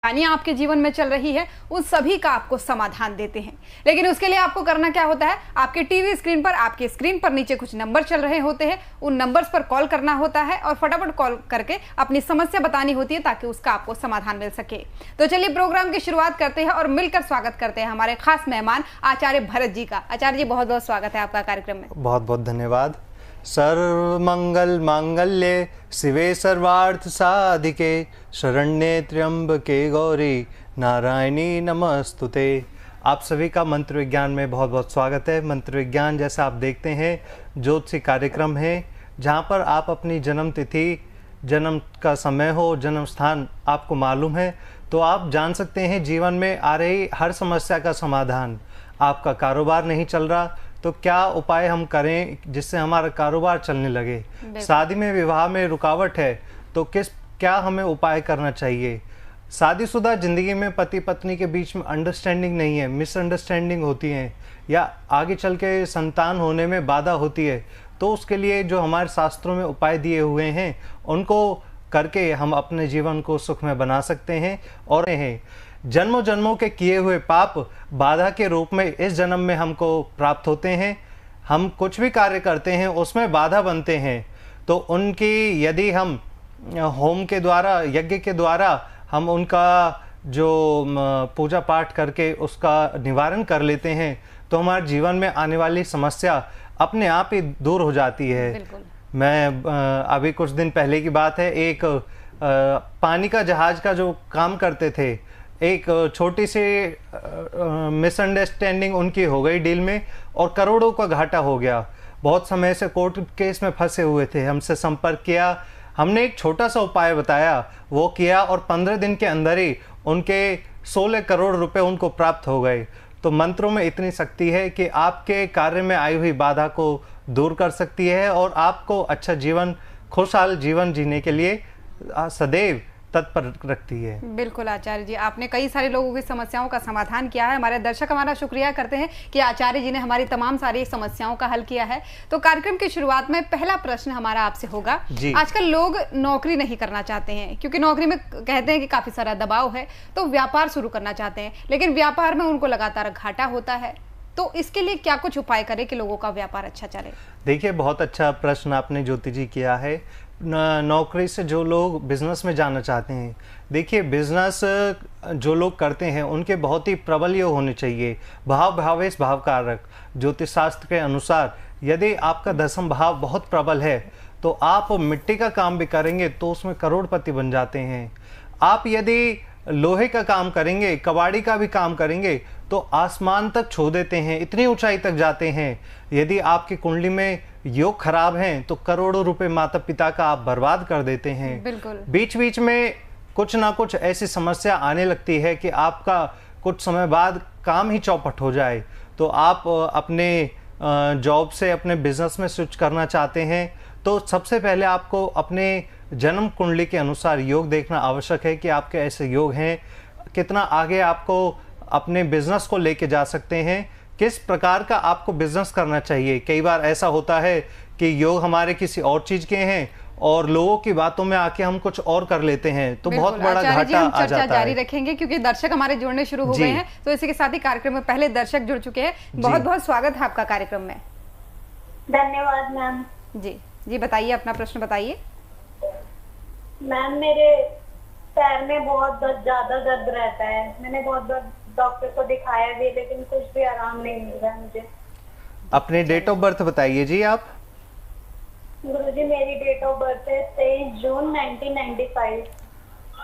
परेशानियां आपके जीवन में चल रही है उन सभी का आपको समाधान देते हैं। लेकिन उसके लिए आपको करना क्या होता है, आपके टीवी स्क्रीन पर, आपके स्क्रीन पर नीचे कुछ नंबर चल रहे होते हैं, उन नंबर्स पर कॉल करना होता है और फटाफट कॉल करके अपनी समस्या बतानी होती है ताकि उसका आपको समाधान मिल सके। तो चलिए प्रोग्राम की शुरुआत करते हैं और मिलकर स्वागत करते हैं हमारे खास मेहमान आचार्य भरत जी का। आचार्य जी, बहुत बहुत स्वागत है आपका कार्यक्रम में। बहुत बहुत धन्यवाद। सर्वमंगल मांगल्ये शिवे सर्वार्थ साधिके शरण्ये त्र्यंबके गौरी नारायणी नमस्तुते। आप सभी का मंत्र विज्ञान में बहुत बहुत स्वागत है। मंत्र विज्ञान, जैसा आप देखते हैं, ज्योतिषी कार्यक्रम है जहां पर आप अपनी जन्म तिथि, जन्म का समय हो, जन्म स्थान आपको मालूम है तो आप जान सकते हैं जीवन में आ रही हर समस्या का समाधान। आपका कारोबार नहीं चल रहा तो क्या उपाय हम करें जिससे हमारा कारोबार चलने लगे। शादी में, विवाह में रुकावट है तो क्या हमें उपाय करना चाहिए। शादीशुदा ज़िंदगी में पति पत्नी के बीच में अंडरस्टैंडिंग नहीं है, मिसअंडरस्टैंडिंग होती है या आगे चल के संतान होने में बाधा होती है, तो उसके लिए जो हमारे शास्त्रों में उपाय दिए हुए हैं उनको करके हम अपने जीवन को सुख में बना सकते हैं। और जन्मों जन्मों के किए हुए पाप बाधा के रूप में इस जन्म में हमको प्राप्त होते हैं। हम कुछ भी कार्य करते हैं उसमें बाधा बनते हैं, तो उनकी यदि हम होम के द्वारा, यज्ञ के द्वारा हम उनका जो पूजा पाठ करके उसका निवारण कर लेते हैं तो हमारे जीवन में आने वाली समस्या अपने आप ही दूर हो जाती है। मैं अभी कुछ दिन पहले की बात है, एक पानी का जहाज का जो काम करते थे, एक छोटी सी मिसअंडरस्टैंडिंग उनकी हो गई डील में और करोड़ों का घाटा हो गया। बहुत समय से कोर्ट केस में फंसे हुए थे, हमसे संपर्क किया, हमने एक छोटा सा उपाय बताया, वो किया और 15 दिन के अंदर ही उनके 16 करोड़ रुपए उनको प्राप्त हो गए। तो मंत्रों में इतनी शक्ति है कि आपके कार्य में आई हुई बाधा को दूर कर सकती है और आपको अच्छा जीवन, खुशहाल जीवन जीने के लिए सदैव तत्पर रखती है। बिल्कुल आचार्य जी, आपने कई सारे लोगों की समस्याओं का समाधान किया है। हमारे दर्शक हमारा शुक्रिया करते हैं कि आचार्य जी ने हमारी तमाम सारी समस्याओं का हल किया है। तो कार्यक्रम की शुरुआत में पहला प्रश्न हमारा आपसे होगा। आजकल लोग नौकरी नहीं करना चाहते हैं क्योंकि नौकरी में कहते हैं कि काफी सारा दबाव है, तो व्यापार शुरू करना चाहते हैं, लेकिन व्यापार में उनको लगातार घाटा होता है। तो इसके लिए क्या कुछ उपाय करें कि लोगों का व्यापार अच्छा चले। देखिए, बहुत अच्छा प्रश्न आपने ज्योति जी किया है। नौकरी से जो लोग बिजनेस में जाना चाहते हैं, देखिए बिजनेस जो लोग करते हैं उनके बहुत ही प्रबल योग होने चाहिए। भाव भावेश भाव कारक। ज्योतिष शास्त्र के अनुसार यदि आपका दसम भाव बहुत प्रबल है तो आप मिट्टी का काम भी करेंगे तो उसमें करोड़पति बन जाते हैं। आप यदि लोहे का काम करेंगे, कबाड़ी का भी काम करेंगे तो आसमान तक छू देते हैं, इतनी ऊंचाई तक जाते हैं। यदि आपकी कुंडली में योग खराब हैं तो करोड़ों रुपए माता पिता का आप बर्बाद कर देते हैं। बिल्कुल। बीच बीच में कुछ ना कुछ ऐसी समस्या आने लगती है कि आपका कुछ समय बाद काम ही चौपट हो जाए। तो आप अपने जॉब से अपने बिजनेस में स्विच करना चाहते हैं तो सबसे पहले आपको अपने जन्म कुंडली के अनुसार योग देखना आवश्यक है कि आपके ऐसे योग हैं, कितना आगे आपको अपने बिजनेस को लेके जा सकते हैं, किस प्रकार का आपको बिजनेस करना चाहिए। कई बार ऐसा होता है कि योग हमारे किसी और चीज के हैं और लोगों की बातों में आके हम कुछ और कर लेते हैं तो बहुत बड़ा घाटा आ जाता है। जारी रखेंगे क्योंकि दर्शक हमारे जुड़ने शुरू हो गए हैं, तो इसी के साथ ही कार्यक्रम में पहले दर्शक जुड़ चुके हैं। बहुत बहुत स्वागत है आपका कार्यक्रम में। धन्यवाद मैम। जी बताइए, अपना प्रश्न बताइए। मैम, मेरे पैर में बहुत ज्यादा दर्द रहता है। मैंने बहुत बार डॉक्टर को दिखाया भी लेकिन कुछ भी आराम नहीं मिल रहा है मुझे। अपने डेट ऑफ बर्थ बताइए जी आप। गुरुजी, मेरी डेट ऑफ बर्थ है 23 जून 1995।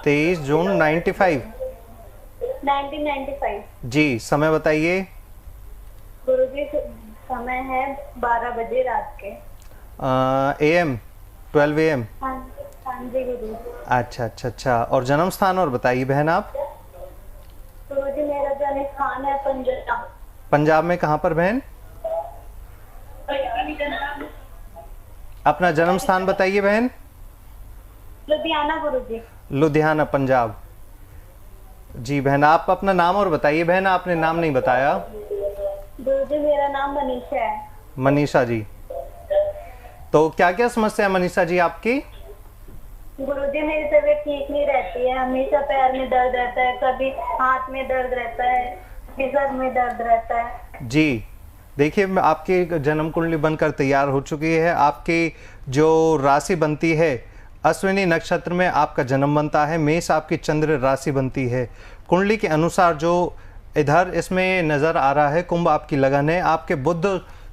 23 जून 1995 जी। समय बताइए। गुरुजी, समय है 12 बजे रात के। AM 12 AM। हाँ जी गुरुजी। अच्छा। और जन्म स्थान और बताइए बहन आप। गुरुजी, मेरा जन्म स्थान है पंजाब। पंजाब में कहाँ पर बहन? अपना जन्म स्थान बताइए बहन। लुधियाना गुरुजी। लुधियाना, पंजाब। जी बहन, आप अपना नाम और बताइए। बहन, आपने नाम नहीं बताया। गुरुजी, मेरा नाम मनीषा है। मनीषा जी, तो क्या क्या समस्या है मनीषा जी आपकी? गुरुजी, भी मेरी तबीयत ठीक नहीं रहती है, हमेशा पैर में दर्द रहता है, कभी हाथ में दर्द रहता है, कभी सर में दर्द रहता है। जी देखिए, आपकी जन्म कुंडली बनकर तैयार हो चुकी है। आपकी जो राशि बनती है, अश्विनी नक्षत्र में आपका जन्म बनता है, मेष आपकी चंद्र राशि बनती है। कुंडली के अनुसार जो इधर इसमें नज़र आ रहा है, कुंभ आपकी लगन है, आपके बुध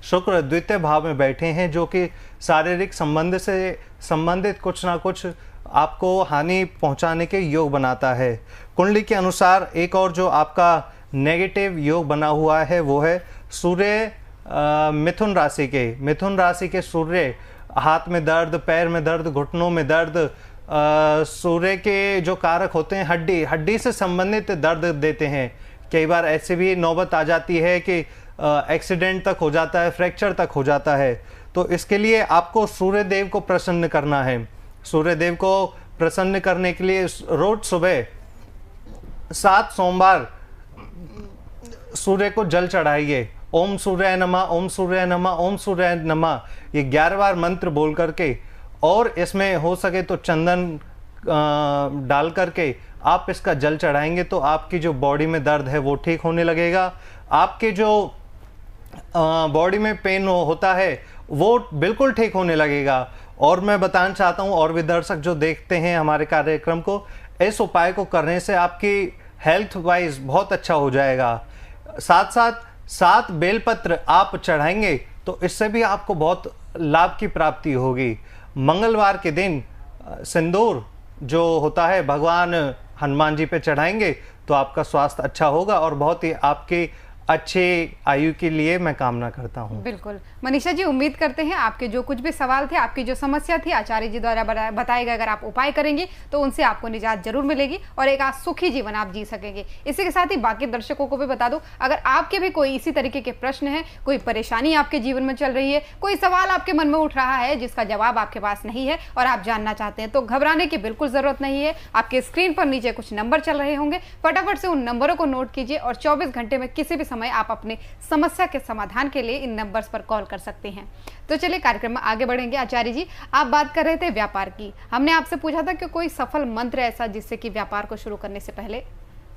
शुक्र द्वितीय भाव में बैठे हैं, जो कि शारीरिक संबंध से संबंधित कुछ ना कुछ आपको हानि पहुंचाने के योग बनाता है। कुंडली के अनुसार एक और जो आपका नेगेटिव योग बना हुआ है वो है सूर्य मिथुन राशि के सूर्य हाथ में दर्द, पैर में दर्द, घुटनों में दर्द, सूर्य के जो कारक होते हैं हड्डी से संबंधित दर्द देते हैं। कई बार ऐसे भी नौबत आ जाती है कि एक्सीडेंट तक हो जाता है, फ्रैक्चर तक हो जाता है। तो इसके लिए आपको सूर्य देव को प्रसन्न करना है। सूर्य देव को प्रसन्न करने के लिए रोज सुबह 7 सोमवार सूर्य को जल चढ़ाइए। ओम सूर्य नमः, ओम सूर्य नमः, ओम सूर्य नमः, ये 11 बार मंत्र बोल करके, और इसमें हो सके तो चंदन डाल करके आप इसका जल चढ़ाएंगे तो आपकी जो बॉडी में दर्द है वो ठीक होने लगेगा। आपके जो बॉडी में पेन होता है वो बिल्कुल ठीक होने लगेगा। और मैं बताना चाहता हूँ, और भी दर्शक जो देखते हैं हमारे कार्यक्रम को, इस उपाय को करने से आपकी हेल्थ वाइज बहुत अच्छा हो जाएगा। साथ साथ 7 बेलपत्र आप चढ़ाएंगे तो इससे भी आपको बहुत लाभ की प्राप्ति होगी। मंगलवार के दिन सिंदूर जो होता है भगवान हनुमान जी पे चढ़ाएंगे तो आपका स्वास्थ्य अच्छा होगा और बहुत ही आपके अच्छे आयु के लिए मैं कामना करता हूँ। बिल्कुल मनीषा जी, उम्मीद करते हैं आपके जो कुछ भी सवाल थे, आपकी जो समस्या थी, आचार्य जी द्वारा बताए गए अगर आप उपाय करेंगे तो उनसे आपको निजात जरूर मिलेगी और एक सुखी जीवन आप जी सकेंगे। इसी के साथ ही बाकी दर्शकों को भी बता दो, अगर आपके भी कोई इसी तरीके के प्रश्न हैं, कोई परेशानी आपके जीवन में चल रही है, कोई सवाल आपके मन में उठ रहा है जिसका जवाब आपके पास नहीं है और आप जानना चाहते हैं, तो घबराने की बिल्कुल जरूरत नहीं है। आपके स्क्रीन पर नीचे कुछ नंबर चल रहे होंगे, फटाफट से उन नंबरों को नोट कीजिए और 24 घंटे में किसी भी समय आप अपने समस्या के समाधान के लिए इन नंबर्स पर कॉल कर सकते हैं। तो चलिए कार्यक्रम में आगे बढ़ेंगे। आचार्य जी, आप बात कर रहे थे व्यापार की। हमने आपसे पूछा था कि कोई सफल मंत्र ऐसा जिससे कि व्यापार को शुरू करने से पहले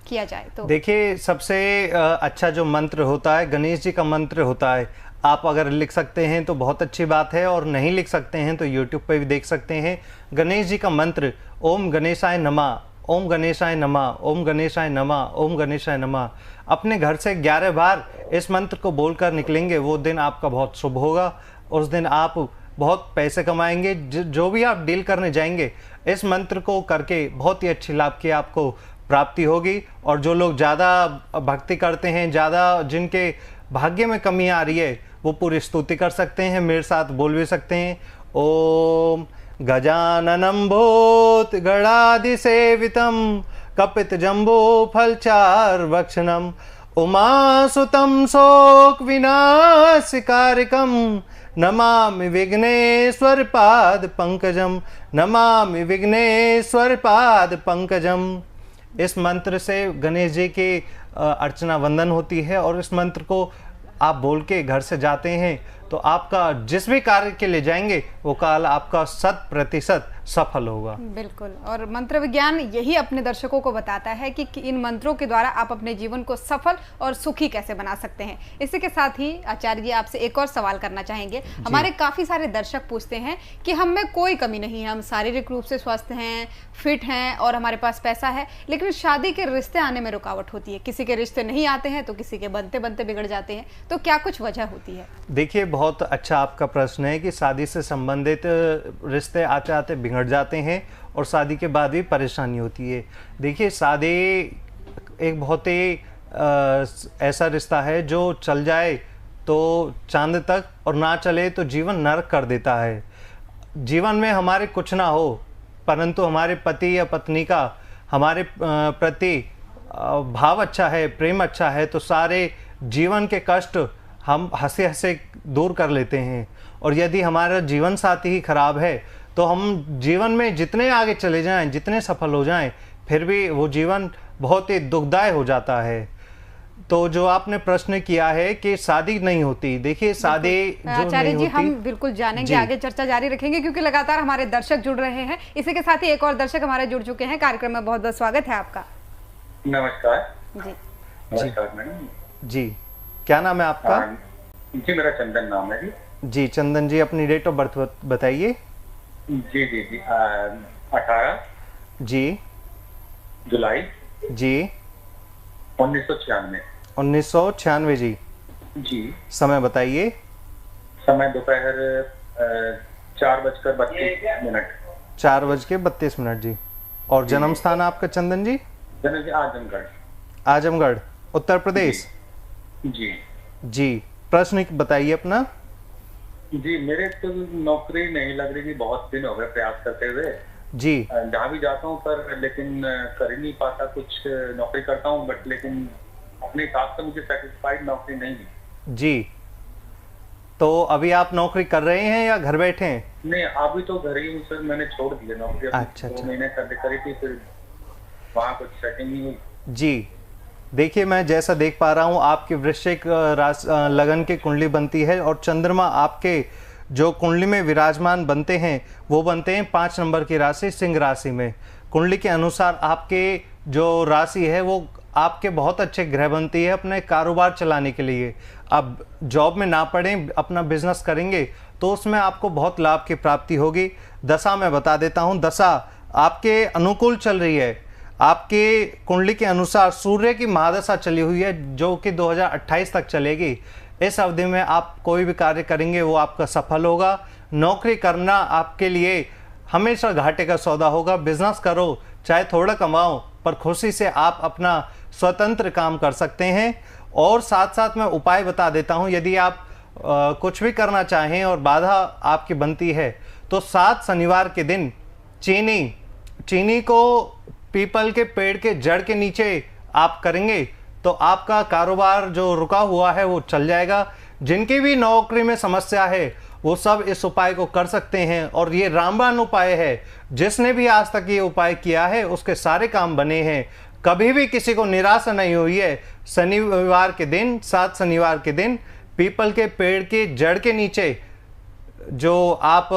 किया जाए। तो देखिए, सबसे अच्छा जो मंत्र होता है गणेश जी का मंत्र होता है। आप अगर लिख सकते हैं तो बहुत अच्छी बात है, और नहीं लिख सकते हैं तो YouTube पे भी देख सकते हैं। गणेश जी का मंत्र ओम गणेशाय नमः, ओम गणेशाय नमः, ओम गणेशाय नमः, ओम गणेशाय नमः। अपने घर से 11 बार इस मंत्र को बोलकर निकलेंगे, वो दिन आपका बहुत शुभ होगा। उस दिन आप बहुत पैसे कमाएंगे। जो भी आप डील करने जाएंगे इस मंत्र को करके बहुत ही अच्छी लाभ की आपको प्राप्ति होगी। और जो लोग ज़्यादा भक्ति करते हैं, ज़्यादा जिनके भाग्य में कमी आ रही है, वो पूरी स्तुति कर सकते हैं, मेरे साथ बोल भी सकते हैं। ओम गजाननं भूत गणाधिसेवितं कपित जम्बो फलचार्वक्षणं उमासुतं शोक विनाशकारिकं नमामि विघ्नेश्वर पाद पंकजम, नमामि विघ्नेश्वर पाद पंकजम। इस मंत्र से गणेश जी की अर्चना वंदन होती है और इस मंत्र को आप बोल के घर से जाते हैं तो आपका जिस भी कार्य के लिए जाएंगे वो काल आपका 100% सफल होगा। बिल्कुल, और मंत्र विज्ञान यही अपने दर्शकों को बताता है कि इन मंत्रों के द्वारा आप अपने जीवन को सफल और सुखी कैसे बना सकते हैं। इसी के साथ ही आचार्य जी आपसे एक और सवाल करना चाहेंगे। हमारे काफी सारे दर्शक पूछते हैं कि हम में कोई कमी नहीं है, हम शारीरिक रूप से स्वस्थ हैं, फिट हैं और हमारे पास पैसा है, लेकिन शादी के रिश्ते आने में रुकावट होती है। किसी के रिश्ते नहीं आते हैं तो किसी के बनते बनते बिगड़ जाते हैं, तो क्या कुछ वजह होती है? देखिए, बहुत अच्छा आपका प्रश्न है कि शादी से संबंधित रिश्ते आते आते बिगड़ जाते हैं और शादी के बाद भी परेशानी होती है। देखिए, शादी एक बहुत ही ऐसा रिश्ता है जो चल जाए तो चांद तक और ना चले तो जीवन नरक कर देता है। जीवन में हमारे कुछ ना हो परंतु हमारे पति या पत्नी का हमारे प्रति भाव अच्छा है, प्रेम अच्छा है, तो सारे जीवन के कष्ट हम हंसे हंसे दूर कर लेते हैं। और यदि हमारा जीवन साथी ही खराब है तो हम जीवन में जितने आगे चले जाएं, जितने सफल हो जाएं, फिर भी वो जीवन बहुत ही दुखदायी हो जाता है। तो जो आपने प्रश्न किया है कि शादी नहीं होती, देखिए शादी जो आचार्य नहीं जी होती, हम बिल्कुल जानेंगे, आगे चर्चा जारी रखेंगे क्योंकि लगातार हमारे दर्शक जुड़ रहे हैं। इसी के साथ ही एक और दर्शक हमारे जुड़ चुके हैं कार्यक्रम में। बहुत बहुत स्वागत है आपका। नमस्कार जी नमस्कार मैडम जी क्या नाम है आपका? जी मेरा चंदन नाम है जी। जी चंदन जी, अपनी डेट ऑफ बर्थ बताइए। जी जी जी 18 जी जुलाई जी 1996। 1996 जी। जी समय बताइए। समय दोपहर 4:32। 4:32 जी। और जन्म स्थान आपका चंदन जी? जन्म आजमगढ़। आजमगढ़ उत्तर प्रदेश। जी जी प्रश्न बताइए अपना। जी मेरे तो नौकरी नहीं लग रही थी, बहुत दिन हो गए प्रयास करते हुए। जी जहाँ भी जाता हूँ पर लेकिन कर ही नहीं पाता। कुछ नौकरी करता हूँ बट लेकिन अपने हिसाब से मुझे सेटिस्फाइड नौकरी नहीं है। जी तो अभी आप नौकरी कर रहे हैं या घर बैठे हैं? नहीं अभी तो घर ही हूँ सर, मैंने छोड़ दिया नौकरी। अच्छा, 2 महीने करी थी, फिर वहाँ कुछ सेटिंग नहीं हुई। जी देखिए, मैं जैसा देख पा रहा हूँ आपकी वृश्चिक लगन की कुंडली बनती है और चंद्रमा आपके जो कुंडली में विराजमान बनते हैं वो बनते हैं 5 नंबर की राशि सिंह राशि में। कुंडली के अनुसार आपके जो राशि है वो आपके बहुत अच्छे ग्रह बनती है अपने कारोबार चलाने के लिए। अब जॉब में ना पड़ें, अपना बिजनेस करेंगे तो उसमें आपको बहुत लाभ की प्राप्ति होगी। दशा मैं बता देता हूँ, दशा आपके अनुकूल चल रही है। आपके कुंडली के अनुसार सूर्य की महादशा चली हुई है जो कि 2028 तक चलेगी। इस अवधि में आप कोई भी कार्य करेंगे वो आपका सफल होगा। नौकरी करना आपके लिए हमेशा घाटे का सौदा होगा। बिजनेस करो, चाहे थोड़ा कमाओ, पर खुशी से आप अपना स्वतंत्र काम कर सकते हैं। और साथ साथ मैं उपाय बता देता हूं, यदि आप कुछ भी करना चाहें और बाधा आपकी बनती है तो 7 शनिवार के दिन चीनी को पीपल के पेड़ के जड़ के नीचे आप करेंगे तो आपका कारोबार जो रुका हुआ है वो चल जाएगा। जिनकी भी नौकरी में समस्या है वो सब इस उपाय को कर सकते हैं और ये रामबाण उपाय है। जिसने भी आज तक ये उपाय किया है उसके सारे काम बने हैं, कभी भी किसी को निराशा नहीं हुई है। शनिवार के दिन, 7 शनिवार के दिन पीपल के पेड़ के जड़ के नीचे जो आप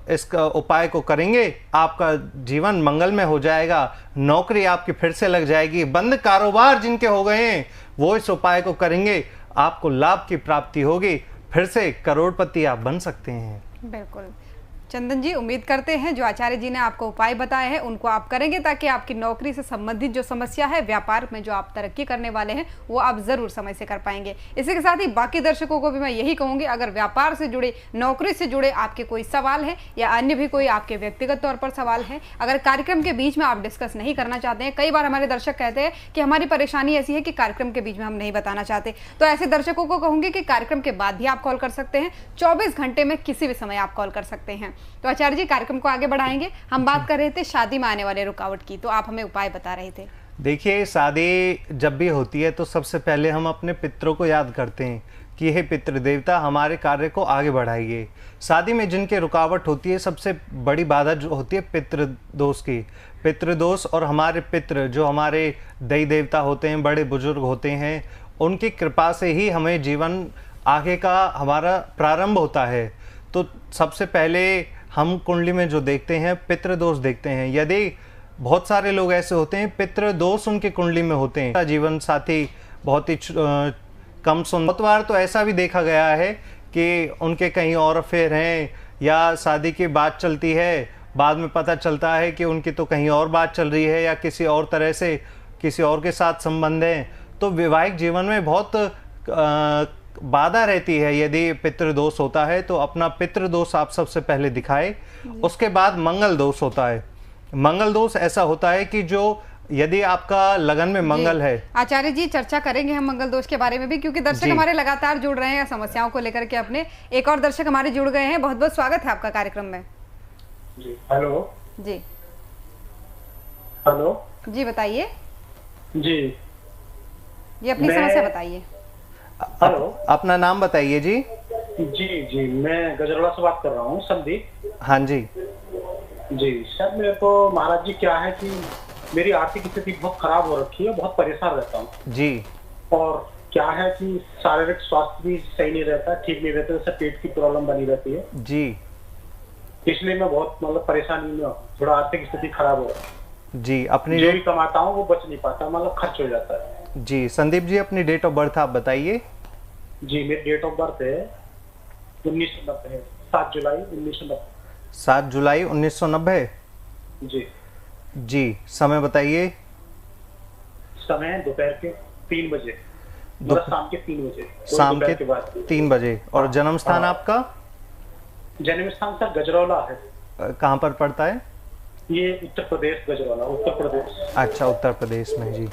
इसका उपाय को करेंगे आपका जीवन मंगलमय हो जाएगा। नौकरी आपकी फिर से लग जाएगी। बंद कारोबार जिनके हो गए हैं वो इस उपाय को करेंगे, आपको लाभ की प्राप्ति होगी, फिर से करोड़पति आप बन सकते हैं। बिल्कुल चंदन जी, उम्मीद करते हैं जो आचार्य जी ने आपको उपाय बताए हैं उनको आप करेंगे ताकि आपकी नौकरी से संबंधित जो समस्या है, व्यापार में जो आप तरक्की करने वाले हैं वो आप जरूर समय से कर पाएंगे। इसी के साथ ही बाकी दर्शकों को भी मैं यही कहूंगी, अगर व्यापार से जुड़े, नौकरी से जुड़े आपके कोई सवाल है या अन्य भी कोई आपके व्यक्तिगत तौर पर सवाल है, अगर कार्यक्रम के बीच में आप डिस्कस नहीं करना चाहते हैं, कई बार हमारे दर्शक कहते हैं कि हमारी परेशानी ऐसी है कि कार्यक्रम के बीच में हम नहीं बताना चाहते, तो ऐसे दर्शकों को कहूंगी कि कार्यक्रम के बाद भी आप कॉल कर सकते हैं। 24 घंटे में किसी भी समय आप कॉल कर सकते हैं। तो आचार्य जी, कार्यक्रम को आगे बढ़ाएंगे। हम बात कर रहे थे शादी में आने वाले रुकावट की, तो आप हमें उपाय बता रहे थे। देखिए, शादी जब भी होती है तो सबसे पहले हम अपने पितरों को याद करते हैं कि हे पितृ देवता हमारे कार्य को आगे बढ़ाइए। शादी में जिनके रुकावट होती है, सबसे बड़ी बाधा जो होती है पितृदोष की। पितृदोष और हमारे पितृ जो हमारे देवी देवता होते हैं, बड़े बुजुर्ग होते हैं, उनकी कृपा से ही हमें जीवन आगे का हमारा प्रारंभ होता है। तो सबसे पहले हम कुंडली में जो देखते हैं पितृदोष देखते हैं। यदि बहुत सारे लोग ऐसे होते हैं पितृदोष उनकी कुंडली में होते हैं, जीवन साथी बहुत ही कम सुन, बहुत बार तो ऐसा भी देखा गया है कि उनके कहीं और अफेयर हैं या शादी की बात चलती है, बाद में पता चलता है कि उनकी तो कहीं और बात चल रही है या किसी और तरह से किसी और के साथ संबंध है। तो वैवाहिक जीवन में बहुत बाधा रहती है। यदि पितृदोष होता है तो अपना पितृदोष आप सबसे पहले दिखाए। उसके बाद मंगल दोष होता है। मंगल दोष ऐसा होता है कि जो यदि आपका लगन में मंगल है। आचार्य जी, चर्चा करेंगे हम मंगल दोष के बारे में भी, क्योंकि दर्शक हमारे लगातार जुड़ रहे हैं समस्याओं को लेकर के अपने। एक और दर्शक हमारे जुड़ गए हैं, बहुत बहुत स्वागत है आपका कार्यक्रम में। जी हेलो। जी हेलो जी, बताइए जी। ये अपनी समस्या बताइए। हेलो, अपना नाम बताइए जी। जी जी, मैं गजरवाला से बात कर रहा हूँ, संदीप। हाँ जी जी सर, मेरे को महाराज जी क्या है कि मेरी आर्थिक स्थिति बहुत खराब हो रखी है, बहुत परेशान रहता हूँ जी। और क्या है कि शारीरिक स्वास्थ्य भी सही नहीं रहता, ठीक नहीं रहता, जैसे पेट की प्रॉब्लम बनी रहती है जी। इसलिए मैं बहुत मतलब परेशानी में हूँ, थोड़ा आर्थिक स्थिति खराब हो रहा है जी। अपनी जो भी कमाता हूँ वो बच नहीं पाता, मतलब खर्च हो जाता है। जी संदीप जी, अपनी डेट ऑफ बर्थ आप बताइए। जी मेरी डेट ऑफ बर्थ है 1990 है, 7 जुलाई 1990। 7 जुलाई 1990। जी जी। समय बताइए। समय दोपहर के 3 बजे, मतलब शाम के 3 बजे, शाम दोपहर के बाद 3 बजे। और जन्म स्थान हाँ। आपका जन्म स्थान सर गजरौला है। कहाँ पर पड़ता है? ये उत्तर प्रदेश, गजरौला उत्तर प्रदेश। अच्छा, उत्तर प्रदेश में। जी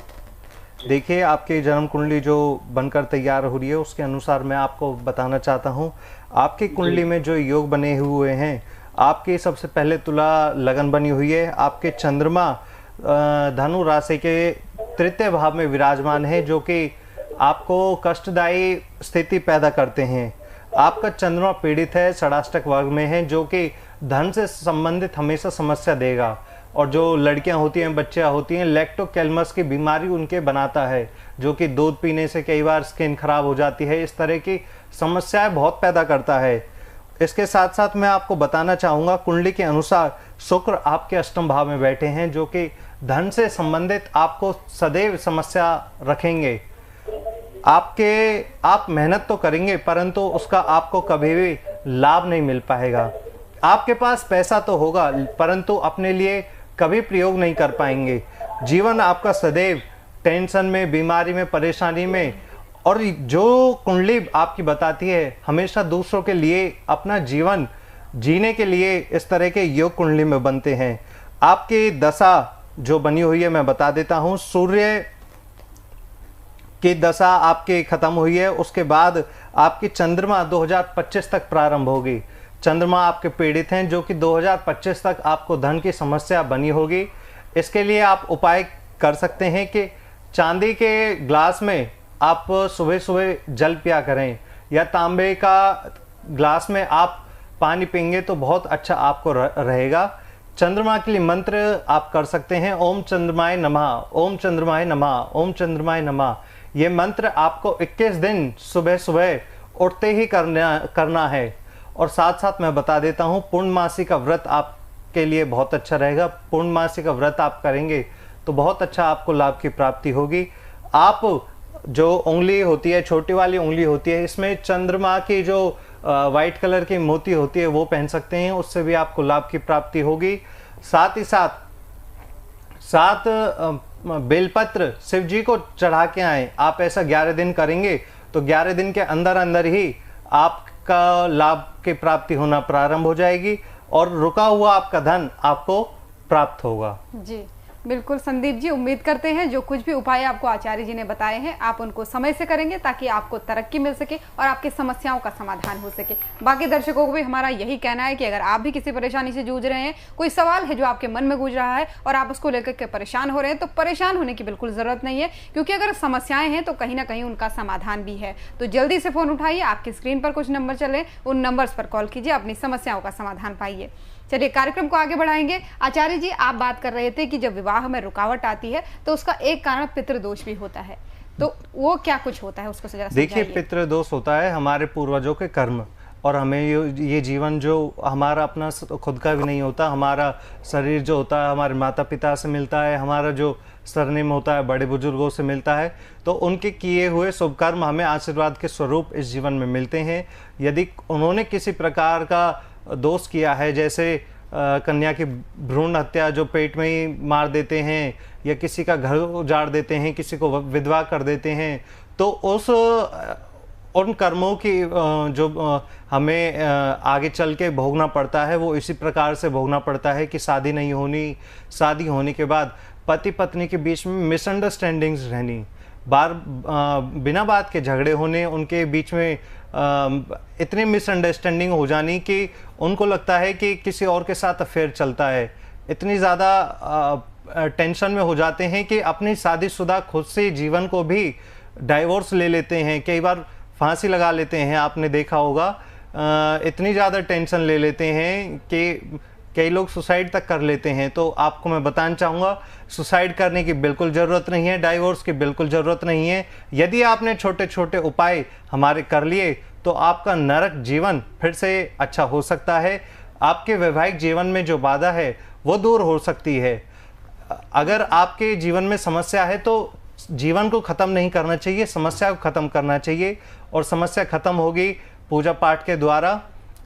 देखिए, आपकी जन्म कुंडली जो बनकर तैयार हो रही है उसके अनुसार मैं आपको बताना चाहता हूँ। आपकी कुंडली में जो योग बने हुए हैं, आपकी सबसे पहले तुला लगन बनी हुई है। आपके चंद्रमा धनु राशि के तृतीय भाव में विराजमान है, जो कि आपको कष्टदायी स्थिति पैदा करते हैं। आपका चंद्रमा पीड़ित है, षडाष्टक वर्ग में है, जो कि धन से संबंधित हमेशा समस्या देगा। और जो लड़कियां होती हैं, बच्चियां होती हैं, लैक्टोकैलमस की बीमारी उनके बनाता है, जो कि दूध पीने से कई बार स्किन खराब हो जाती है। इस तरह की समस्याएं बहुत पैदा करता है। इसके साथ साथ मैं आपको बताना चाहूँगा, कुंडली के अनुसार शुक्र आपके अष्टम भाव में बैठे हैं, जो कि धन से संबंधित आपको सदैव समस्या रखेंगे। आप मेहनत तो करेंगे, परंतु उसका आपको कभी भी लाभ नहीं मिल पाएगा। आपके पास पैसा तो होगा, परंतु अपने लिए कभी प्रयोग नहीं कर पाएंगे। जीवन आपका सदैव टेंशन में, बीमारी में, परेशानी में। और जो कुंडली आपकी बताती है, हमेशा दूसरों के लिए अपना जीवन जीने के लिए इस तरह के योग कुंडली में बनते हैं। आपकी दशा जो बनी हुई है मैं बता देता हूँ। सूर्य की दशा आपकी खत्म हुई है, उसके बाद आपकी चंद्रमा 2025 तक प्रारंभ होगी। चंद्रमा आपके पीड़ित हैं, जो कि 2025 तक आपको धन की समस्या बनी होगी। इसके लिए आप उपाय कर सकते हैं कि चांदी के ग्लास में आप सुबह सुबह जल पिया करें, या तांबे का ग्लास में आप पानी पिएंगे तो बहुत अच्छा आपको रहेगा। चंद्रमा के लिए मंत्र आप कर सकते हैं, ओम चंद्रमाय नमः, ओम चंद्रमाय नमः, ओम चंद्रमाय नमः। ये मंत्र आपको 21 दिन सुबह सुबह उठते ही करना है। और साथ साथ मैं बता देता हूँ, पूर्णमासी का व्रत आपके लिए बहुत अच्छा रहेगा। पूर्णमासी का व्रत आप करेंगे तो बहुत अच्छा आपको लाभ की प्राप्ति होगी। आप जो उंगली होती है, छोटी वाली उंगली होती है, इसमें चंद्रमा की जो वाइट कलर की मोती होती है वो पहन सकते हैं, उससे भी आपको लाभ की प्राप्ति होगी। साथ ही साथ 7 बेलपत्र शिव जी को चढ़ा के आए। आप ऐसा 11 दिन करेंगे तो 11 दिन के अंदर अंदर ही आपका लाभ की प्राप्ति होना प्रारंभ हो जाएगी, और रुका हुआ आपका धन आपको प्राप्त होगा। जी बिल्कुल संदीप जी, उम्मीद करते हैं जो कुछ भी उपाय आपको आचार्य जी ने बताए हैं आप उनको समय से करेंगे, ताकि आपको तरक्की मिल सके और आपकी समस्याओं का समाधान हो सके। बाकी दर्शकों को भी हमारा यही कहना है कि अगर आप भी किसी परेशानी से जूझ रहे हैं, कोई सवाल है जो आपके मन में गूंज रहा है और आप उसको लेकर के परेशान हो रहे हैं, तो परेशान होने की बिल्कुल ज़रूरत नहीं है, क्योंकि अगर समस्याएं हैं तो कहीं ना कहीं उनका समाधान भी है। तो जल्दी से फ़ोन उठाइए, आपकी स्क्रीन पर कुछ नंबर चले, उन नंबर्स पर कॉल कीजिए, अपनी समस्याओं का समाधान पाइए। चलिए कार्यक्रम को आगे बढ़ाएंगे। आचार्य जी, आप बात कर रहे थे कि जब विवाह में रुकावट आती है तो उसका एक कारण पितृदोष भी होता है, तो वो क्या कुछ होता है, उसको जरा समझाइए। देखिए, पितृदोष होता है हमारे पूर्वजों के कर्म, और हमें ये जीवन जो हमारा अपना खुद का भी नहीं होता, हमारा शरीर जो होता है हमारे माता पिता से मिलता है, हमारा जो सरनेम होता है बड़े बुजुर्गों से मिलता है, तो उनके किए हुए शुभ कर्म हमें आशीर्वाद के स्वरूप इस जीवन में मिलते हैं। यदि उन्होंने किसी प्रकार का दोष किया है, जैसे कन्या की भ्रूण हत्या जो पेट में ही मार देते हैं, या किसी का घर उजाड़ देते हैं, किसी को विधवा कर देते हैं, तो उन कर्मों की जो हमें आगे चल के भोगना पड़ता है, वो इसी प्रकार से भोगना पड़ता है कि शादी नहीं होनी, शादी होने के बाद पति पत्नी के बीच में मिसअंडरस्टैंडिंग्स रहनी, बिना बात के झगड़े होने, उनके बीच में इतनी मिसअंडरस्टैंडिंग हो जानी कि उनको लगता है कि किसी और के साथ अफेयर चलता है। इतनी ज़्यादा टेंशन में हो जाते हैं कि अपनी शादीशुदा खुद से जीवन को भी डाइवोर्स ले लेते हैं, कई बार फांसी लगा लेते हैं। आपने देखा होगा, इतनी ज़्यादा टेंशन ले लेते हैं कि कई लोग सुसाइड तक कर लेते हैं। तो आपको मैं बताना चाहूँगा, सुसाइड करने की बिल्कुल ज़रूरत नहीं है, डाइवोर्स की बिल्कुल ज़रूरत नहीं है। यदि आपने छोटे छोटे उपाय हमारे कर लिए तो आपका नरक जीवन फिर से अच्छा हो सकता है। आपके वैवाहिक जीवन में जो बाधा है वो दूर हो सकती है। अगर आपके जीवन में समस्या है तो जीवन को ख़त्म नहीं करना चाहिए, समस्या को ख़त्म करना चाहिए, और समस्या ख़त्म होगी पूजा पाठ के द्वारा।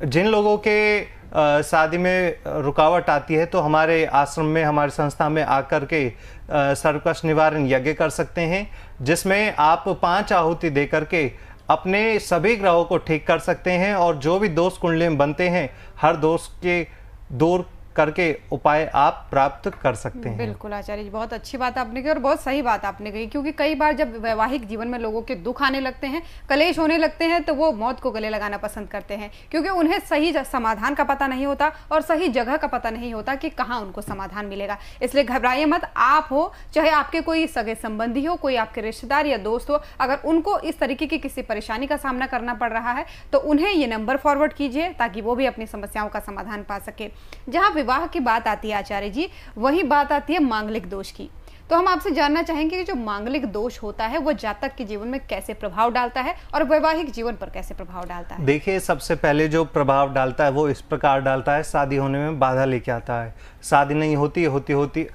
जिन लोगों के शादी में रुकावट आती है तो हमारे आश्रम में, हमारी संस्था में आकर के सर्वकष्ट निवारण यज्ञ कर सकते हैं, जिसमें आप 5 आहुति दे करके अपने सभी ग्रहों को ठीक कर सकते हैं, और जो भी दोष कुंडली में बनते हैं हर दोष के दूर करके उपाय आप प्राप्त कर सकते हैं। बिल्कुल आचार्य जी, बहुत अच्छी बात आपने की और बहुत सही बात आपने कही, क्योंकि कई बार जब वैवाहिक जीवन में लोगों के दुख आने लगते हैं, कलेश होने लगते हैं, तो वो मौत को गले लगाना पसंद करते हैं, क्योंकि उन्हें सही समाधान का पता नहीं होता और सही जगह का पता नहीं होता कि कहाँ उनको समाधान मिलेगा। इसलिए घबराइए मत, आप हो चाहे आपके कोई सगे संबंधी हो, कोई आपके रिश्तेदार या दोस्त हो, अगर उनको इस तरीके की किसी परेशानी का सामना करना पड़ रहा है तो उन्हें ये नंबर फॉरवर्ड कीजिए ताकि वो भी अपनी समस्याओं का समाधान पा सके। जहाँ विवाह की बात आती है आचार्य जी, वही बात आती है मांगलिक दोष की। तो हम आपसे जानना चाहेंगे कि जो मांगलिक दोष होता है वो जातक के जीवन में कैसे प्रभाव डालता है और वैवाहिक जीवन पर कैसे प्रभाव डालता है। देखिए, सबसे पहले जो प्रभाव डालता है वो इस प्रकार डालता है, शादी होने में बाधा लेके आता है। शादी नहीं होती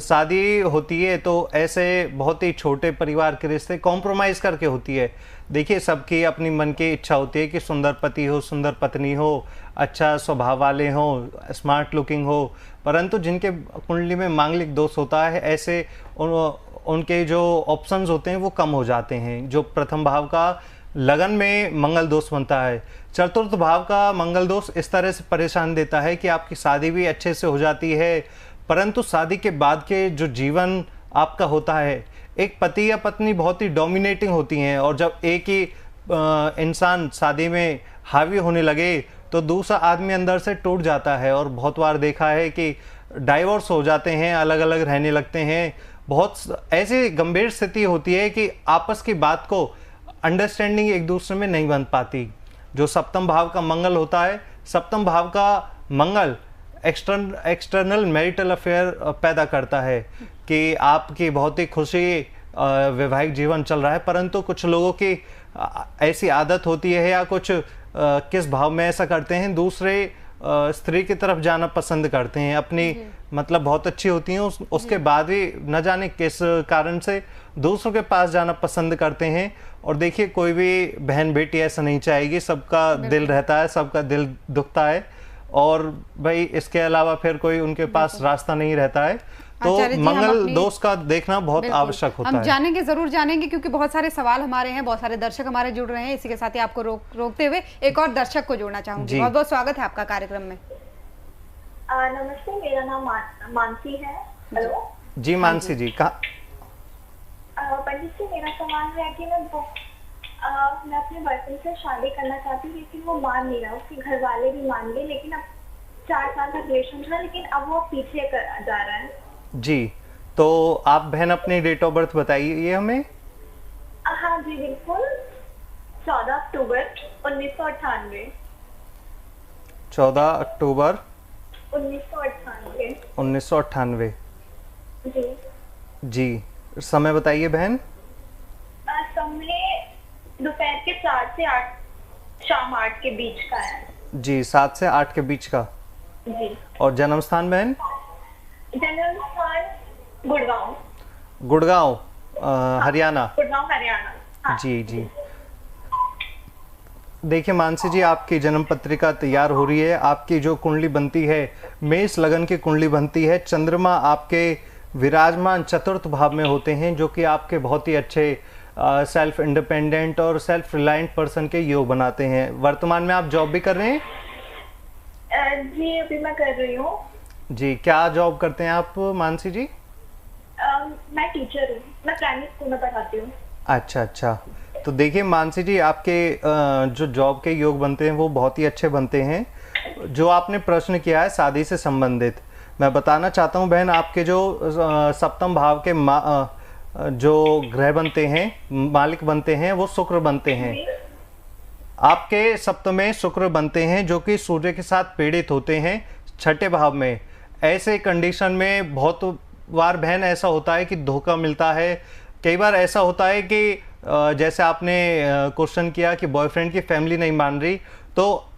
शादी होती है तो ऐसे बहुत ही छोटे परिवार के रिश्ते कॉम्प्रोमाइज़ करके होती है। देखिए, सबकी अपनी मन की इच्छा होती है कि सुंदर पति हो, सुंदर पत्नी हो, अच्छा स्वभाव वाले हो, स्मार्ट लुकिंग हो, परंतु जिनके कुंडली में मांगलिक दोष होता है ऐसे उनके जो ऑप्शंस होते हैं वो कम हो जाते हैं। जो प्रथम भाव का लगन में मंगल दोष बनता है, चतुर्थ भाव का मंगल दोष इस तरह से परेशान देता है कि आपकी शादी भी अच्छे से हो जाती है, परंतु शादी के बाद के जो जीवन आपका होता है, एक पति या पत्नी बहुत ही डोमिनेटिंग होती हैं, और जब एक ही इंसान शादी में हावी होने लगे तो दूसरा आदमी अंदर से टूट जाता है। और बहुत बार देखा है कि डाइवोर्स हो जाते हैं, अलग अलग रहने लगते हैं। बहुत ऐसी गंभीर स्थिति होती है कि आपस की बात को अंडरस्टैंडिंग एक दूसरे में नहीं बन पाती। जो सप्तम भाव का मंगल होता है, सप्तम भाव का मंगल एक्सटर्नल मैरिटल अफेयर पैदा करता है कि आपकी बहुत ही खुशी वैवाहिक जीवन चल रहा है, परंतु कुछ लोगों की ऐसी आदत होती है या कुछ किस भाव में ऐसा करते हैं, दूसरे स्त्री की तरफ जाना पसंद करते हैं। अपनी मतलब बहुत अच्छी होती हैं, उसके बाद भी न जाने किस कारण से दूसरों के पास जाना पसंद करते हैं। और देखिए, कोई भी बहन बेटी ऐसा नहीं चाहेगी, सबका दिल रहता है, सबका दिल दुखता है, और भाई इसके अलावा फिर कोई उनके पास रास्ता नहीं रहता है। तो मंगल दोष का देखना बहुत आवश्यक होता है। हम जानेंगे, जरूर जानेंगे, क्योंकि बहुत सारे सवाल हमारे हैं, बहुत सारे दर्शक हमारे जुड़ रहे हैं। इसी के साथ ही आपको रोकते हुए एक और दर्शक को जोड़ना चाहूंगी। बहुत बहुत स्वागत है आपका कार्यक्रम में। नमस्ते, मेरा नाम मानसी है। हेलो जी मानसी जी, कहाँ? पंडित जी, मेरा सवाल है कि मैं अपने बॉयफ्रेंड से शादी करना चाहती हूँ, लेकिन वो मान नहीं रहा। उसके घर वाले भी मान गए, लेकिन अब 4 साल का रिलेशन था, लेकिन अब वो पीछे जा रहा है। जी, तो आप बहन अपनी डेट ऑफ बर्थ बताइए हमें। हाँ जी बिल्कुल, 14 अक्टूबर 1998। 14 अक्टूबर 1998। 1998 जी जी। समय बताइए बहन। समय दोपहर के 4 से 8, शाम 8 के बीच का है। जी, 7 से 8 के बीच का। जी। और जन्म स्थान बहन? जन्म स्थान गुड़गांव। गुड़गांव हरियाणा। गुड़गांव हरियाणा। हाँ। जी जी। देखिए मानसी जी, आपकी जन्म पत्रिका तैयार हो रही है। आपकी जो कुंडली बनती है, मेष लगन की कुंडली बनती है। चंद्रमा आपके विराजमान चतुर्थ भाव में होते हैं, जो कि आपके बहुत ही अच्छे सेल्फ इंडिपेंडेंट और सेल्फ रिलायंट पर्सन के योग बनाते हैं। वर्तमान में आप जॉब भी कर रहे हैं? जी अभी मैं कर रही हूँ। जी, क्या जॉब करते हैं आप मानसी जी? मैं टीचर हूँ, मैं प्राइमरी स्कूल में पढ़ाती हूँ। अच्छा अच्छा। तो देखिए मानसी जी, आपके जो जॉब के योग बनते हैं वो बहुत ही अच्छे बनते हैं। जो आपने प्रश्न किया है शादी से संबंधित, मैं बताना चाहता हूँ बहन, आपके जो सप्तम भाव के जो ग्रह बनते हैं, मालिक बनते हैं, वो शुक्र बनते हैं। आपके सप्तम में शुक्र बनते हैं, जो कि सूर्य के साथ पीड़ित होते हैं। छठे भाव में, ऐसे कंडीशन में बहुत बार बहन ऐसा होता है कि धोखा मिलता है। कई बार ऐसा होता है कि जैसे आपने क्वेश्चन किया कि बॉयफ्रेंड की फैमिली नहीं मान रही, तो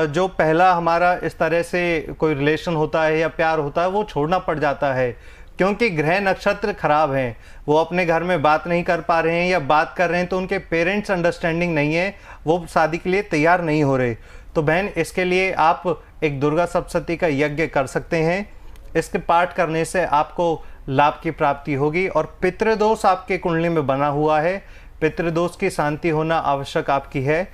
जो पहला हमारा इस तरह से कोई रिलेशन होता है या प्यार होता है वो छोड़ना पड़ जाता है, क्योंकि ग्रह नक्षत्र खराब हैं। वो अपने घर में बात नहीं कर पा रहे हैं या बात कर रहे हैं तो उनके पेरेंट्स अंडरस्टैंडिंग नहीं है, वो शादी के लिए तैयार नहीं हो रहे। तो बहन, इसके लिए आप एक दुर्गा सप्तशती का यज्ञ कर सकते हैं। इसके पाठ करने से आपको लाभ की प्राप्ति होगी। और पितृदोष आपके कुंडली में बना हुआ है, पितृदोष की शांति होना आवश्यक आपकी है,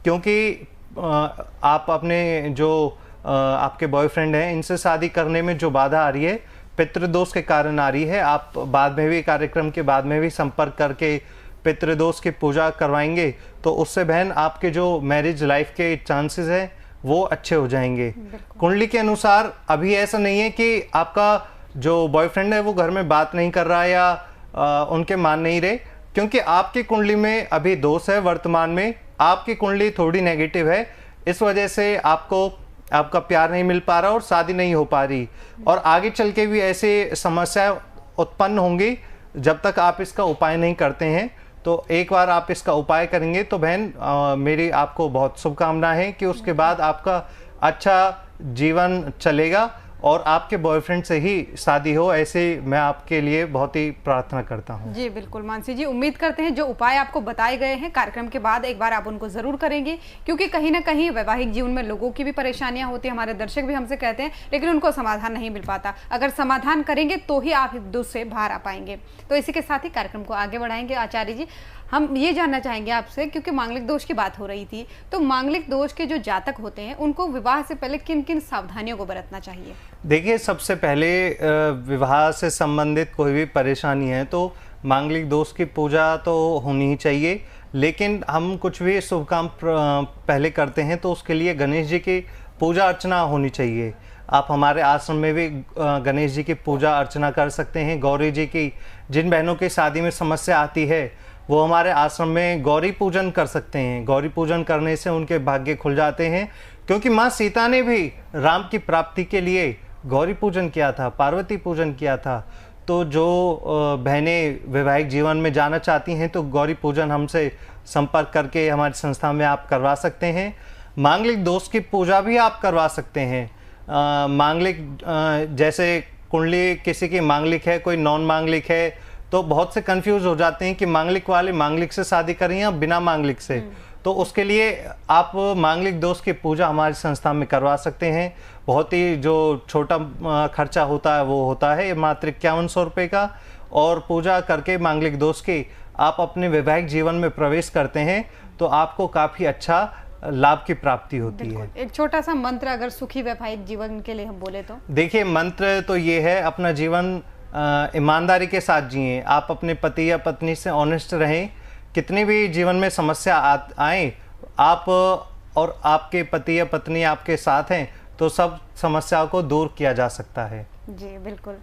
क्योंकि आप अपने जो आपके बॉयफ्रेंड हैं इनसे शादी करने में जो बाधा आ रही है पितृदोष के कारण आ रही है। आप बाद में भी, कार्यक्रम के बाद में भी संपर्क करके पितृदोष की पूजा करवाएंगे तो उससे बहन आपके जो मैरिज लाइफ के चांसेस हैं वो अच्छे हो जाएंगे। कुंडली के अनुसार अभी ऐसा नहीं है कि आपका जो बॉयफ्रेंड है वो घर में बात नहीं कर रहा या उनके मान नहीं रहे, क्योंकि आपकी कुंडली में अभी दोष है। वर्तमान में आपकी कुंडली थोड़ी नेगेटिव है, इस वजह से आपको आपका प्यार नहीं मिल पा रहा और शादी नहीं हो पा रही। और आगे चल के भी ऐसे समस्याएं उत्पन्न होंगी जब तक आप इसका उपाय नहीं करते हैं। तो एक बार आप इसका उपाय करेंगे तो बहन मेरी आपको बहुत शुभकामनाएं हैं कि उसके बाद आपका अच्छा जीवन चलेगा और आपके बॉयफ्रेंड से ही शादी हो, ऐसे मैं आपके लिए बहुत ही प्रार्थना करता हूँ। जी बिल्कुल मानसी जी, उम्मीद करते हैं जो उपाय आपको बताए गए हैं कार्यक्रम के बाद एक बार आप उनको ज़रूर करेंगे, क्योंकि कहीं ना कहीं वैवाहिक जीवन में लोगों की भी परेशानियां होती हैं, हमारे दर्शक भी हमसे कहते हैं, लेकिन उनको समाधान नहीं मिल पाता। अगर समाधान करेंगे तो ही आप दुख से बाहर आ पाएंगे। तो इसी के साथ ही कार्यक्रम को आगे बढ़ाएंगे। आचार्य जी, हम ये जानना चाहेंगे आपसे, क्योंकि मांगलिक दोष की बात हो रही थी, तो मांगलिक दोष के जो जातक होते हैं उनको विवाह से पहले किन किन सावधानियों को बरतना चाहिए? देखिए, सबसे पहले विवाह से संबंधित कोई भी परेशानी है तो मांगलिक दोष की पूजा तो होनी ही चाहिए, लेकिन हम कुछ भी शुभ काम पहले करते हैं तो उसके लिए गणेश जी की पूजा अर्चना होनी चाहिए। आप हमारे आश्रम में भी गणेश जी की पूजा अर्चना कर सकते हैं। गौरी जी की, जिन बहनों की शादी में समस्या आती है वो हमारे आश्रम में गौरी पूजन कर सकते हैं। गौरी पूजन करने से उनके भाग्य खुल जाते हैं, क्योंकि माँ सीता ने भी राम की प्राप्ति के लिए गौरी पूजन किया था, पार्वती पूजन किया था। तो जो बहनें वैवाहिक जीवन में जाना चाहती हैं तो गौरी पूजन हमसे संपर्क करके हमारी संस्था में आप करवा सकते हैं। मांगलिक दोष की पूजा भी आप करवा सकते हैं। मांगलिक जैसे कुंडली किसी की मांगलिक है, कोई नॉन मांगलिक है, तो बहुत से कंफ्यूज हो जाते हैं कि मांगलिक वाले मांगलिक से शादी करें या बिना मांगलिक से। तो उसके लिए आप मांगलिक दोष की पूजा हमारी संस्था में करवा सकते हैं। बहुत ही जो छोटा खर्चा होता है वो होता है मात्र 5100 रुपये का, और पूजा करके मांगलिक दोष की आप अपने वैवाहिक जीवन में प्रवेश करते हैं तो आपको काफ़ी अच्छा लाभ की प्राप्ति होती है। एक छोटा सा मंत्र अगर सुखी वैवाहिक जीवन के लिए हम बोले तो? देखिए, मंत्र तो ये है, अपना जीवन ईमानदारी के साथ जिएं। आप अपने पति या पत्नी से ऑनेस्ट रहें। कितनी भी जीवन में समस्या आए, आप और आपके पति या पत्नी आपके साथ हैं तो सब समस्याओं को दूर किया जा सकता है। जी बिल्कुल,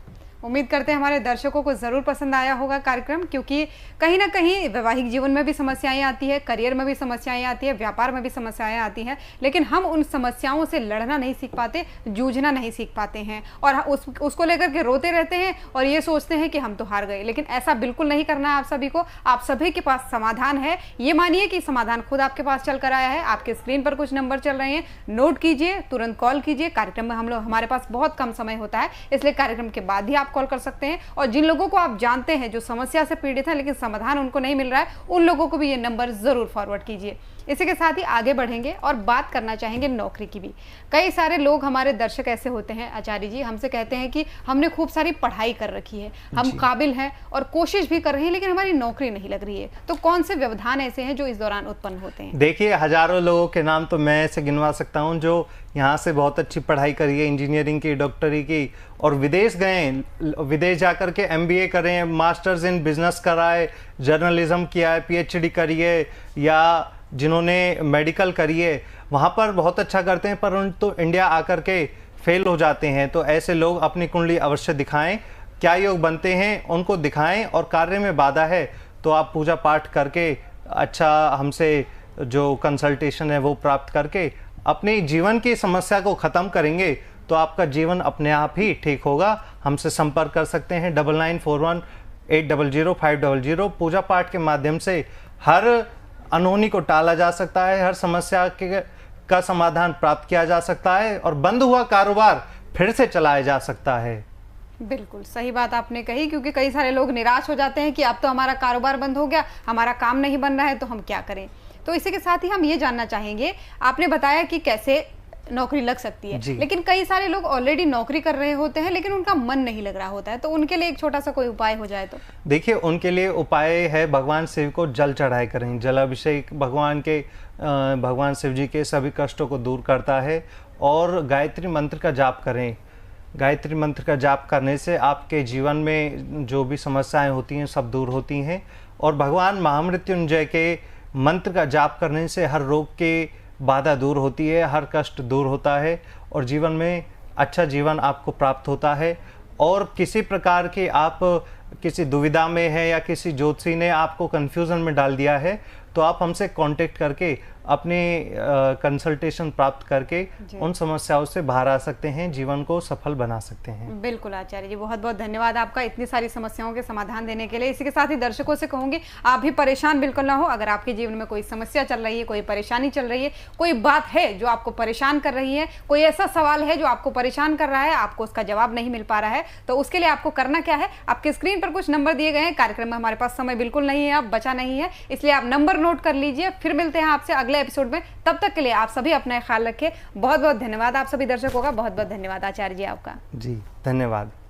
उम्मीद करते हैं हमारे दर्शकों को ज़रूर पसंद आया होगा कार्यक्रम, क्योंकि कहीं ना कहीं वैवाहिक जीवन में भी समस्याएं आती है, करियर में भी समस्याएं आती है, व्यापार में भी समस्याएं आती हैं, लेकिन हम उन समस्याओं से लड़ना नहीं सीख पाते, जूझना नहीं सीख पाते हैं और उसको लेकर के रोते रहते हैं और ये सोचते हैं कि हम तो हार गए। लेकिन ऐसा बिल्कुल नहीं करना है आप सभी को। आप सभी के पास समाधान है, ये मानिए कि समाधान खुद आपके पास चल कर आया है। आपके स्क्रीन पर कुछ नंबर चल रहे हैं, नोट कीजिए, तुरंत कॉल कीजिए। कार्यक्रम में हमारे पास बहुत कम समय होता है, इसलिए कार्यक्रम के बाद ही आप कॉल कर सकते हैं। और जिन लोगों को आप जानते हैं जो समस्या से पीड़ित हैं लेकिन समाधान उनको नहीं मिल रहा है, उन लोगों को भी ये नंबर जरूर फॉरवर्ड कीजिए। इसी के साथ ही आगे बढ़ेंगे और बात करना चाहेंगे नौकरी की भी। कई सारे लोग हमारे दर्शक ऐसे होते हैं आचार्य जी, हमसे कहते हैं कि हमने खूब सारी पढ़ाई कर रखी है, हम काबिल हैं और कोशिश भी कर रहे हैं, लेकिन हमारी नौकरी नहीं लग रही है। तो कौन से व्यवधान ऐसे हैं जो इस दौरान उत्पन्न होते हैं? देखिए, हजारों लोगों के नाम तो मैं ऐसे गिनवा सकता हूँ जो यहाँ से बहुत अच्छी पढ़ाई करी है, इंजीनियरिंग की, डॉक्टरी की, और विदेश गए, विदेश जाकर के MBA करें, मास्टर्स इन बिजनेस करा है, जर्नलिज्म किया है, PhD करी है, या जिन्होंने मेडिकल करी है, वहाँ पर बहुत अच्छा करते हैं, पर उन तो इंडिया आकर के फेल हो जाते हैं। तो ऐसे लोग अपनी कुंडली अवश्य दिखाएं, क्या योग बनते हैं उनको दिखाएं, और कार्य में बाधा है तो आप पूजा पाठ करके अच्छा हमसे जो कंसल्टेशन है वो प्राप्त करके अपने जीवन की समस्या को ख़त्म करेंगे तो आपका जीवन अपने आप ही ठीक होगा। हमसे संपर्क कर सकते हैं 9941800500। पूजा पाठ के माध्यम से हर अनहोनी को टाला जा सकता है, हर समस्या का समाधान प्राप्त किया जा सकता है और बंद हुआ कारोबार फिर से चलाया जा सकता है। बिल्कुल सही बात आपने कही, क्योंकि कई सारे लोग निराश हो जाते हैं कि अब तो हमारा कारोबार बंद हो गया, हमारा काम नहीं बन रहा है, तो हम क्या करें। तो इसी के साथ ही हम ये जानना चाहेंगे, आपने बताया कि कैसे नौकरी लग सकती है, लेकिन कई सारे लोग ऑलरेडी नौकरी कर रहे होते हैं लेकिन उनका मन नहीं लग रहा होता है, तो उनके लिए एक छोटा सा कोई उपाय हो जाए तो। देखिए, उनके लिए उपाय है भगवान शिव को जल चढ़ाए करें। जलाभिषेक भगवान शिव जी के सभी कष्टों को दूर करता है। और गायत्री मंत्र का जाप करें। गायत्री मंत्र का जाप करने से आपके जीवन में जो भी समस्याएं होती हैं सब दूर होती हैं। और भगवान महामृत्युंजय के मंत्र का जाप करने से हर रोग की बाधा दूर होती है, हर कष्ट दूर होता है और जीवन में अच्छा जीवन आपको प्राप्त होता है। और किसी प्रकार की आप किसी दुविधा में है या किसी ज्योतिषी ने आपको कंफ्यूजन में डाल दिया है, तो आप हमसे कांटेक्ट करके अपने कंसल्टेशन प्राप्त करके उन समस्याओं से बाहर आ सकते हैं, जीवन को सफल बना सकते हैं। बिल्कुल आचार्य जी, बहुत बहुत धन्यवाद आपका इतनी सारी समस्याओं के समाधान देने के लिए। इसी के साथ ही दर्शकों से कहूंगी, आप भी परेशान बिल्कुल ना हो। अगर आपके जीवन में कोई समस्या चल रही है, कोई परेशानी चल रही है, कोई बात है जो आपको परेशान कर रही है, कोई ऐसा सवाल है जो आपको परेशान कर रहा है, आपको उसका जवाब नहीं मिल पा रहा है, तो उसके लिए आपको करना क्या है, आपके स्क्रीन पर कुछ नंबर दिए गए हैं। कार्यक्रम में हमारे पास समय बिल्कुल नहीं है, अब बचा नहीं है, इसलिए आप नंबर नोट कर लीजिए। फिर मिलते हैं आपसे अगले एपिसोड में, तब तक के लिए आप सभी अपना ख्याल रखें। बहुत बहुत धन्यवाद आप सभी दर्शकों का, बहुत बहुत धन्यवाद आचार्य जी आपका। जी धन्यवाद।